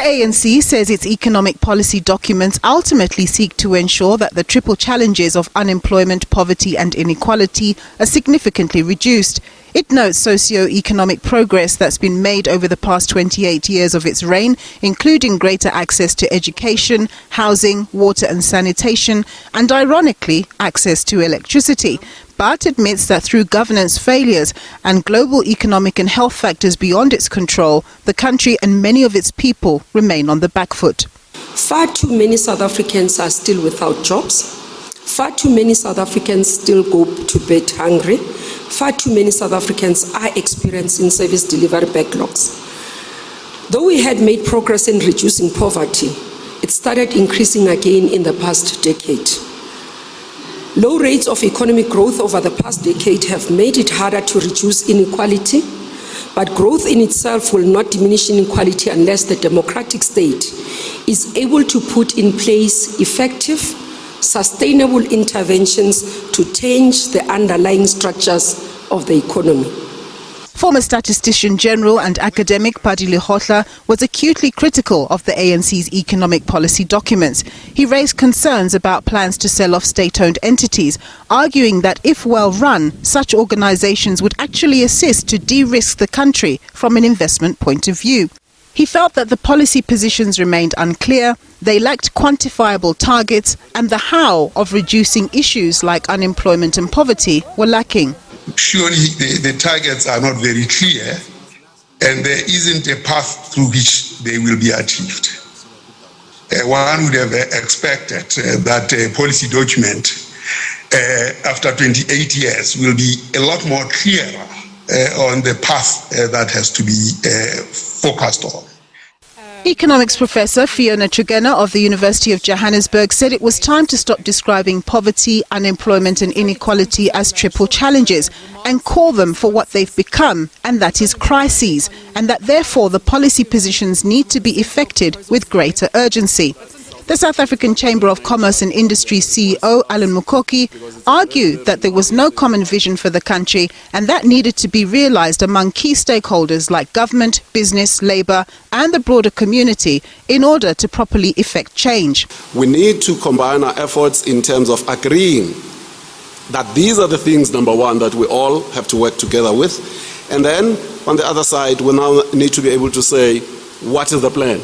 The ANC says its economic policy documents ultimately seek to ensure that the triple challenges of unemployment, poverty and inequality are significantly reduced. It notes socio-economic progress that's been made over the past 28 years of its reign, including greater access to education, housing, water and sanitation, and ironically, access to electricity. But admits that through governance failures and global economic and health factors beyond its control, the country and many of its people remain on the back foot. Far too many South Africans are still without jobs. Far too many South Africans still go to bed hungry. Far too many South Africans are experiencing service delivery backlogs. Though we had made progress in reducing poverty, it started increasing again in the past decade. Low rates of economic growth over the past decade have made it harder to reduce inequality, but growth in itself will not diminish inequality unless the democratic state is able to put in place effective, sustainable interventions to change the underlying structures of the economy. Former Statistician General and academic Padile Hotla was acutely critical of the ANC's economic policy documents. He raised concerns about plans to sell off state-owned entities, arguing that if well run, such organizations would actually assist to de-risk the country from an investment point of view. He felt that the policy positions remained unclear, they lacked quantifiable targets, and the how of reducing issues like unemployment and poverty were lacking. Surely the targets are not very clear, and there isn't a path through which they will be achieved. One would have expected that a policy document after 28 years will be a lot more clearer on the path that has to be focused on. Economics professor Fiona Chugena of the University of Johannesburg said it was time to stop describing poverty, unemployment and inequality as triple challenges and call them for what they've become, and that is crises, and that therefore the policy positions need to be effected with greater urgency. The South African Chamber of Commerce and Industry CEO Alan Mukoki argued that there was no common vision for the country and that needed to be realized among key stakeholders like government, business, labour and the broader community in order to properly effect change. We need to combine our efforts in terms of agreeing that these are the things, number one, that we all have to work together with. And then on the other side, we now need to be able to say, what is the plan?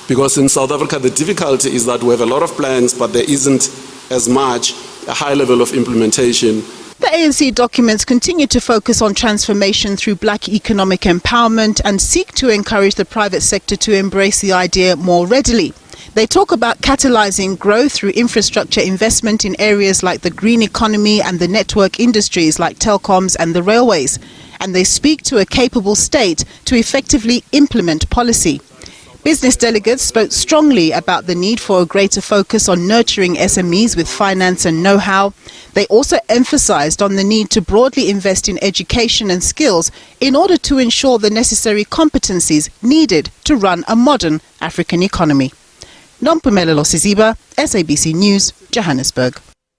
Because in South Africa, the difficulty is that we have a lot of plans, but there isn't as much a high level of implementation. The ANC documents continue to focus on transformation through black economic empowerment and seek to encourage the private sector to embrace the idea more readily. They talk about catalyzing growth through infrastructure investment in areas like the green economy and the network industries like telecoms and the railways. And they speak to a capable state to effectively implement policy. Business delegates spoke strongly about the need for a greater focus on nurturing SMEs with finance and know-how. They also emphasized on the need to broadly invest in education and skills in order to ensure the necessary competencies needed to run a modern African economy. Nompumelelo Siziba, SABC News, Johannesburg.